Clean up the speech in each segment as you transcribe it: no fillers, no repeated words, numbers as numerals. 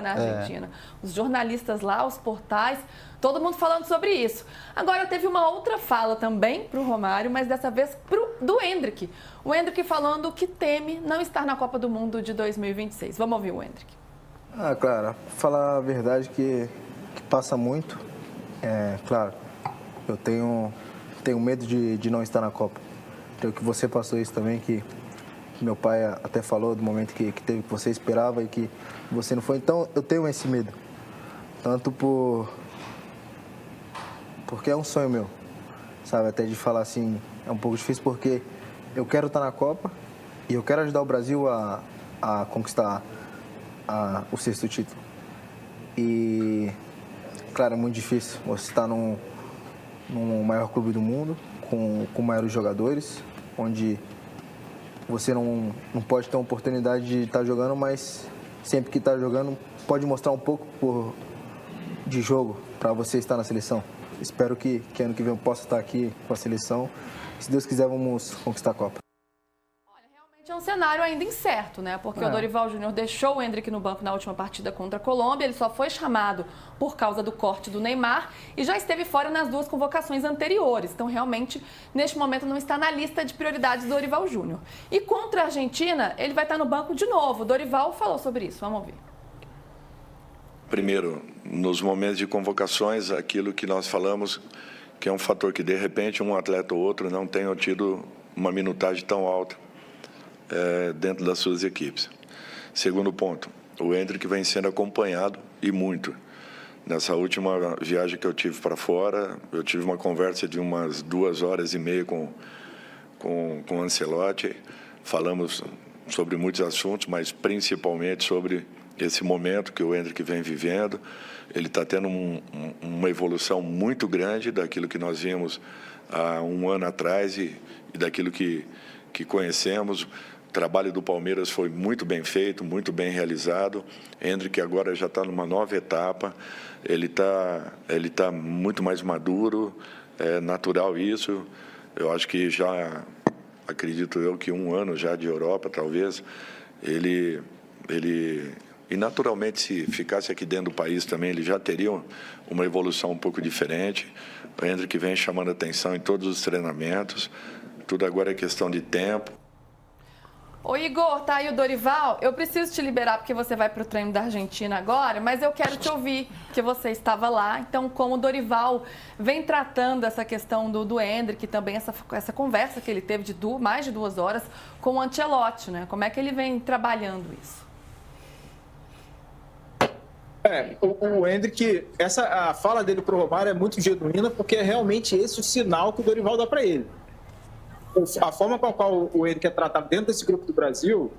na Argentina. Os jornalistas lá, os portais, todo mundo falando sobre isso. Agora, teve uma outra fala também para o Romário, mas dessa vez do Endrick. O Endrick falando que teme não estar na Copa do Mundo de 2026. Vamos ouvir o Endrick. Clara, falar a verdade que passa muito. Claro, eu tenho medo de não estar na Copa. Então, que você passou isso também, que meu pai até falou do momento que teve, que você esperava e que você não foi. Então, eu tenho esse medo. Tanto porque é um sonho meu, sabe? Até de falar assim, é um pouco difícil porque eu quero estar na Copa e eu quero ajudar o Brasil a conquistar o 6º título. E, claro, é muito difícil você estar no maior clube do mundo, com maiores jogadores, onde você não pode ter a oportunidade de estar jogando, mas sempre que está jogando pode mostrar um pouco de jogo para você estar na seleção. Espero que ano que vem eu possa estar aqui com a seleção. Se Deus quiser, vamos conquistar a Copa. É um cenário ainda incerto, né? Porque o Dorival Júnior deixou o Endrick no banco na última partida contra a Colômbia. Ele só foi chamado por causa do corte do Neymar e já esteve fora nas 2 convocações anteriores. Então, realmente, neste momento, não está na lista de prioridades do Dorival Júnior. E contra a Argentina, ele vai estar no banco de novo. O Dorival falou sobre isso. Vamos ouvir. Primeiro, nos momentos de convocações, aquilo que nós falamos, que é um fator que, de repente, um atleta ou outro não tenha tido uma minutagem tão alta dentro das suas equipes. Segundo ponto, o Endrick vem sendo acompanhado e muito. Nessa última viagem que eu tive para fora, eu tive uma conversa de umas 2h30 com o Ancelotti. Falamos sobre muitos assuntos, mas principalmente sobre esse momento que o Endrick vem vivendo. Ele está tendo uma evolução muito grande daquilo que nós vimos há um ano atrás e daquilo que conhecemos. O trabalho do Palmeiras foi muito bem feito, muito bem realizado. Endrick agora já está numa nova etapa. Ele tá muito mais maduro, é natural isso. Eu acho que já, acredito eu, que 1 ano já de Europa, talvez, ele e naturalmente, se ficasse aqui dentro do país também, ele já teria uma evolução um pouco diferente. O Endrick vem chamando atenção em todos os treinamentos. Tudo agora é questão de tempo. Ô Igor, tá aí o Dorival. Eu preciso te liberar porque você vai para o treino da Argentina agora, mas eu quero te ouvir, que você estava lá. Então, como o Dorival vem tratando essa questão do Endrick, também essa conversa que ele teve de mais de 2 horas com o Ancelotti, né? Como é que ele vem trabalhando isso? O Endrick, a fala dele pro Romário é muito genuína, porque é realmente esse o sinal que o Dorival dá para ele. A forma com a qual o Endrick é tratado dentro desse grupo do Brasil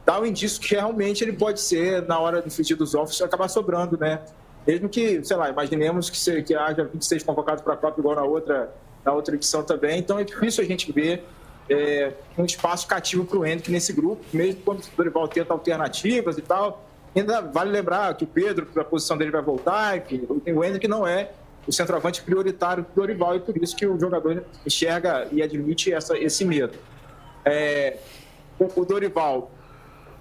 dá um indício que realmente ele pode ser, na hora do frigir dos ovos, acabar sobrando, né? Mesmo que, sei lá, imaginemos que haja 26 convocados para a Copa igual na outra edição também. Então é difícil a gente ver um espaço cativo para o Endrick nesse grupo, mesmo quando o Dorival tenta alternativas e tal. Ainda vale lembrar que o Pedro, a posição dele vai voltar, e que o Endrick não é o centroavante prioritário do Dorival, e por isso que o jogador enxerga e admite esse medo. O Dorival,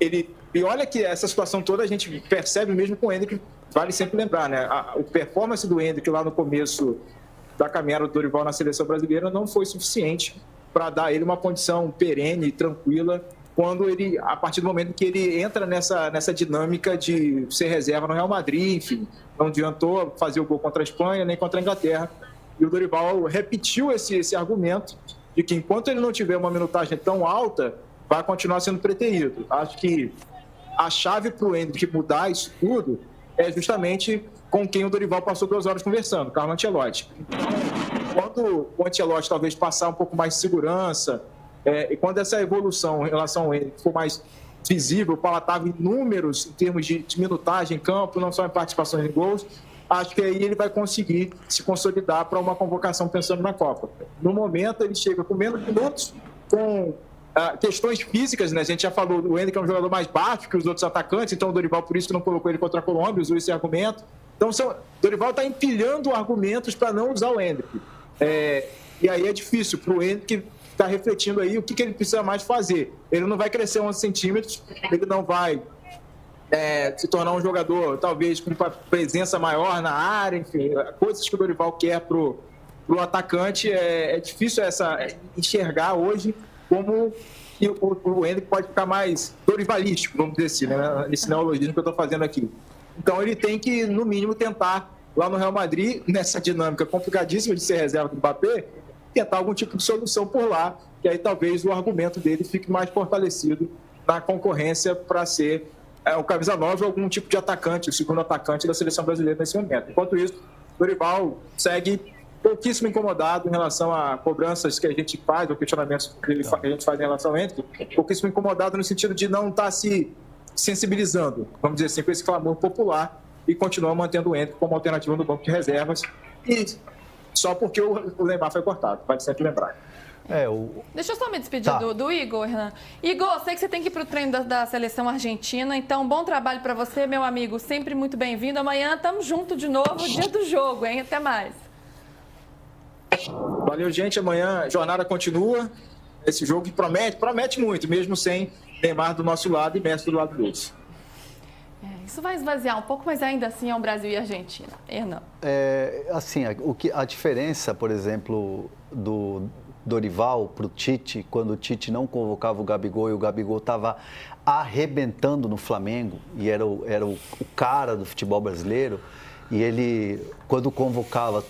e olha que essa situação toda a gente percebe mesmo com o Endrick, vale sempre lembrar, né? A performance do Endrick lá no começo da caminhada do Dorival na seleção brasileira não foi suficiente para dar a ele uma condição perene e tranquila a partir do momento que ele entra nessa dinâmica de ser reserva no Real Madrid, enfim, não adiantou fazer o gol contra a Espanha nem contra a Inglaterra. E o Dorival repetiu esse argumento de que enquanto ele não tiver uma minutagem tão alta, vai continuar sendo preterido. Acho que a chave para o Endrick mudar isso tudo é justamente com quem o Dorival passou 2 horas conversando, Carlo Ancelotti. Então, quando o Ancelotti talvez passar um pouco mais de segurança, e quando essa evolução em relação ao Endrick for mais visível, palatável em números, em termos de minutagem em campo, não só em participações em gols, acho que aí ele vai conseguir se consolidar para uma convocação pensando na Copa. No momento, ele chega com menos minutos, com questões físicas, né? A gente já falou, o Endrick é um jogador mais baixo que os outros atacantes, então o Dorival, por isso que não colocou ele contra a Colômbia, usou esse argumento. Então, o Dorival está empilhando argumentos para não usar o Endrick. E aí é difícil para o Endrick está refletindo aí o que ele precisa mais fazer. Ele não vai crescer 11 centímetros, ele não vai se tornar um jogador, talvez, com uma presença maior na área, enfim, coisas que o Dorival quer pro atacante, é difícil enxergar hoje como que o Endrick pode ficar mais dorivalístico, vamos dizer assim, né, nesse neologismo que eu estou fazendo aqui. Então ele tem que, no mínimo, tentar, lá no Real Madrid, nessa dinâmica complicadíssima de ser reserva do Mbappé, tentar algum tipo de solução por lá, que aí talvez o argumento dele fique mais fortalecido na concorrência para ser o camisa 9 ou algum tipo de atacante, o segundo atacante da seleção brasileira nesse momento. Enquanto isso, o Dorival segue pouquíssimo incomodado em relação a cobranças que a gente faz, ou questionamentos que a gente faz em relação ao Endrick, pouquíssimo incomodado no sentido de não estar se sensibilizando, vamos dizer assim, com esse clamor popular e continuar mantendo o Endrick como alternativa no banco de reservas, e só porque o Neymar foi cortado, vale sempre lembrar. Deixa eu só me despedir do Igor, Hernan. Igor, sei que você tem que ir para o treino da seleção argentina, então bom trabalho para você, meu amigo. Sempre muito bem-vindo. Amanhã estamos juntos de novo, dia do jogo, hein? Até mais. Valeu, gente. Amanhã a jornada continua. Esse jogo que promete muito, mesmo sem Neymar do nosso lado e Messi do lado deles. Isso vai esvaziar um pouco, mas ainda assim é o Brasil e a Argentina. Hernan. Assim, a diferença, por exemplo, do Dorival para o Tite, quando o Tite não convocava o Gabigol e o Gabigol estava arrebentando no Flamengo e era o cara do futebol brasileiro, e ele, quando convocava,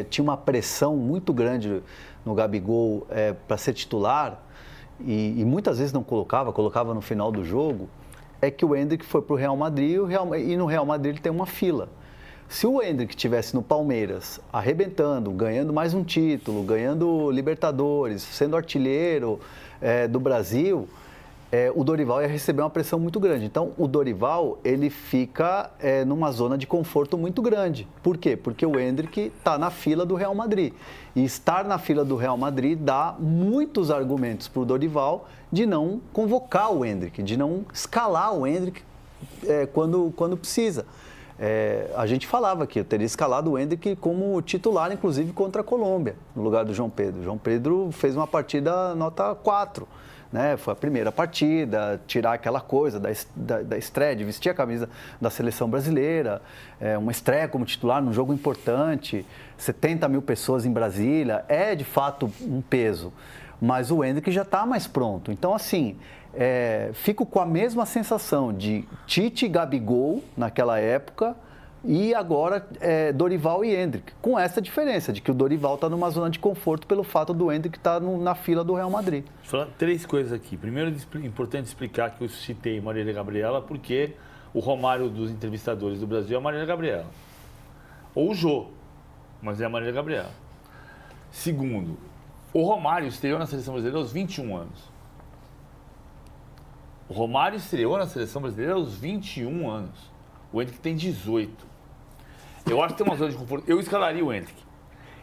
tinha uma pressão muito grande no Gabigol para ser titular e muitas vezes não colocava no final do jogo, é que o Endrick foi para o Real Madrid e no Real Madrid ele tem uma fila. Se o Endrick estivesse no Palmeiras, arrebentando, ganhando mais um título, ganhando Libertadores, sendo artilheiro do Brasil, o Dorival ia receber uma pressão muito grande. Então, o Dorival, ele fica numa zona de conforto muito grande. Por quê? Porque o Endrick está na fila do Real Madrid. E estar na fila do Real Madrid dá muitos argumentos para o Dorival de não convocar o Endrick, de não escalar o Endrick quando precisa. A gente falava que eu teria escalado o Endrick como titular, inclusive contra a Colômbia, no lugar do João Pedro. O João Pedro fez uma partida nota 4, né? Foi a primeira partida, tirar aquela coisa da estreia, de vestir a camisa da seleção brasileira, uma estreia como titular num jogo importante, 70 mil pessoas em Brasília, é de fato um peso, mas o Endrick já está mais pronto. Então, assim, fico com a mesma sensação de Tite e Gabigol naquela época e agora Dorival e Endrick, com essa diferença de que o Dorival está numa zona de conforto pelo fato do Endrick estar na fila do Real Madrid. Vou falar 3 coisas aqui. Primeiro, é importante explicar que eu citei Marília Gabriela porque o Romário dos entrevistadores do Brasil é a Marília Gabriela. Ou o Jô, mas é a Marília Gabriela. Segundo, o Romário estreou na seleção brasileira aos 21 anos. O Romário estreou na seleção brasileira aos 21 anos. O Endrick tem 18. Eu acho que tem uma zona de conforto. Eu escalaria o Endrick.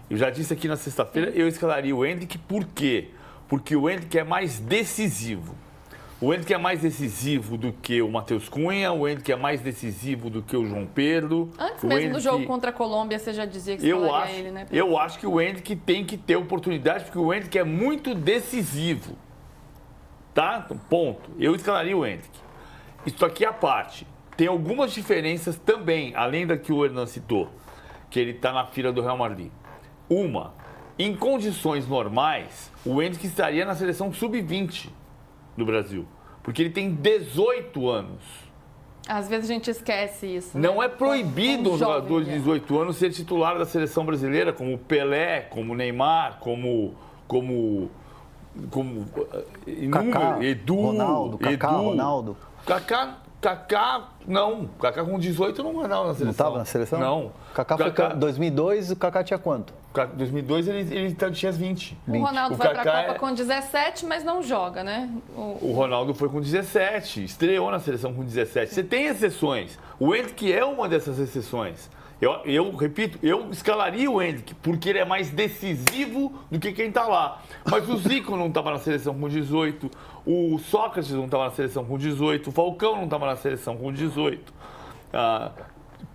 Eu já disse aqui na sexta-feira, eu escalaria o Endrick. Por quê? Porque o Endrick é mais decisivo. O Endrick é mais decisivo do que o Matheus Cunha, o Endrick é mais decisivo do que o João Pedro. Antes mesmo do jogo contra a Colômbia, você já dizia que escalaria ele, né, Pedro? Eu acho que o Endrick tem que ter oportunidade, porque o Endrick é muito decisivo. Tá? Então, ponto. Eu escalaria o Endrick. Isso aqui à parte. Tem algumas diferenças também, além da que o Hernan citou, que ele está na fila do Real Madrid. Uma, em condições normais, o Endrick estaria na seleção sub-20 do Brasil, porque ele tem 18 anos. Às vezes a gente esquece isso. Não né? é proibido um jogador de 18 anos ser titular da seleção brasileira, como o Pelé, como o Neymar, como Kaká, Edu, Ronaldo, Kaká, Ronaldo. Kaká, não. Kaká com 18 não estava na seleção. Não estava na seleção? Não. Kaká foi em 2002, o Kaká tinha quanto? Em 2002 ele tinha 20. O Ronaldo vai para a Copa com 17, mas não joga, né? O Ronaldo foi com 17, estreou na seleção com 17. Você tem exceções. O Endrick é uma dessas exceções. Eu repito, eu escalaria o Endrick, porque ele é mais decisivo do que quem está lá. Mas o Zico não estava na seleção com 18, o Sócrates não estava na seleção com 18, o Falcão não estava na seleção com 18,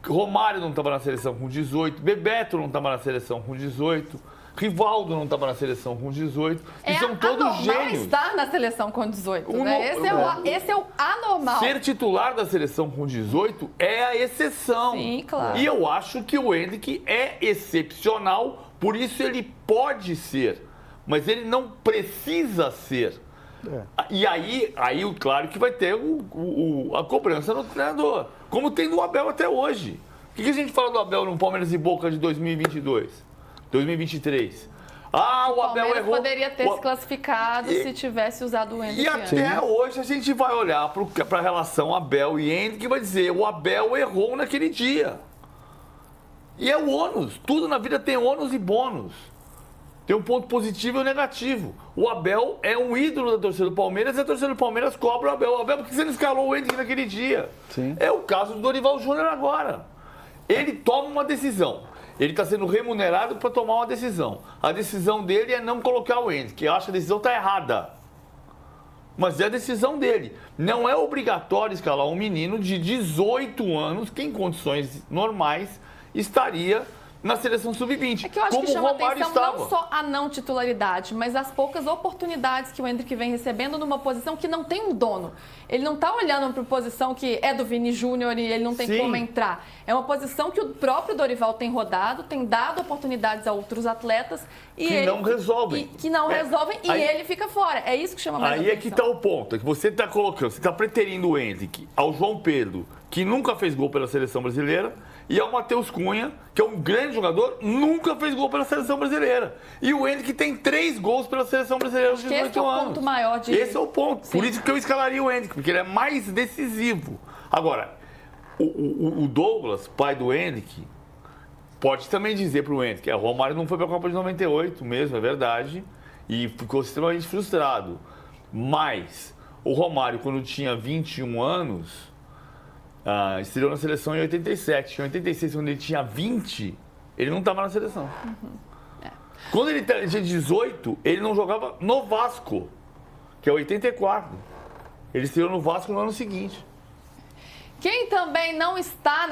Romário não estava na seleção com 18, Bebeto não estava na seleção com 18. Rivaldo não estava na seleção com 18. É E são todos anormal gênios. estar na seleção com 18, O né? no- Esse é o anormal. Ser titular da seleção com 18 é a exceção. Sim, claro. E eu acho que o Endrick é excepcional, por isso ele pode ser, mas ele não precisa ser. E aí, claro que vai ter a cobrança no treinador, como tem no Abel até hoje. O que a gente fala do Abel no Palmeiras e Boca de 2022, 2023? Ah, o Abel Palmeiras errou. poderia ter se classificado se tivesse usado o Endrick E antes. até hoje a gente vai olhar para a relação Abel e Endrick e vai dizer, o Abel errou naquele dia. E é o ônus. Tudo na vida tem ônus e bônus. Tem um ponto positivo e um negativo. O Abel é um ídolo da torcida do Palmeiras e a torcida do Palmeiras cobra o Abel. O Abel, por que você não escalou o Endrick naquele dia? Sim. É o caso do Dorival Júnior agora. Ele toma uma decisão. Ele está sendo remunerado para tomar uma decisão. A decisão dele é não colocar o Endrick. Eu acho que a decisão está errada. Mas é a decisão dele. Não é obrigatório escalar um menino de 18 anos que, em condições normais, estaria na seleção sub-20. É que eu acho como que chama o Romário atenção estava. não só a não titularidade, mas as poucas oportunidades que o Endrick vem recebendo numa posição que não tem um dono. Ele não está olhando para a posição que é do Vini Júnior e ele não tem Sim. como entrar. É uma posição que o próprio Dorival tem rodado, tem dado oportunidades a outros atletas e Que ele, não resolvem. que não resolvem e aí- ele fica fora. É isso que chama mais Aí é atenção. que está o ponto, é que você está colocando, você está preterindo o Endrick ao João Pedro, que nunca fez gol pela seleção brasileira, e ao Matheus Cunha, que é um grande jogador, nunca fez gol pela seleção brasileira. E o Endrick tem 3 gols pela seleção brasileira aos que esse 18 é o anos. ponto maior de- Esse é o ponto. Por Sim. isso que eu escalaria o Endrick, porque ele é mais decisivo. Agora, o Douglas, pai do Endrick, pode também dizer para o Endrick, o Romário não foi para a Copa de 98 mesmo, é verdade, e ficou extremamente frustrado. Mas o Romário, quando tinha 21 anos, estreou na seleção em 87. Em 86, quando ele tinha 20, ele não estava na seleção. Quando ele tinha 18, ele não jogava no Vasco, que é 84. Ele estreou no Vasco no ano seguinte. Quem também não está na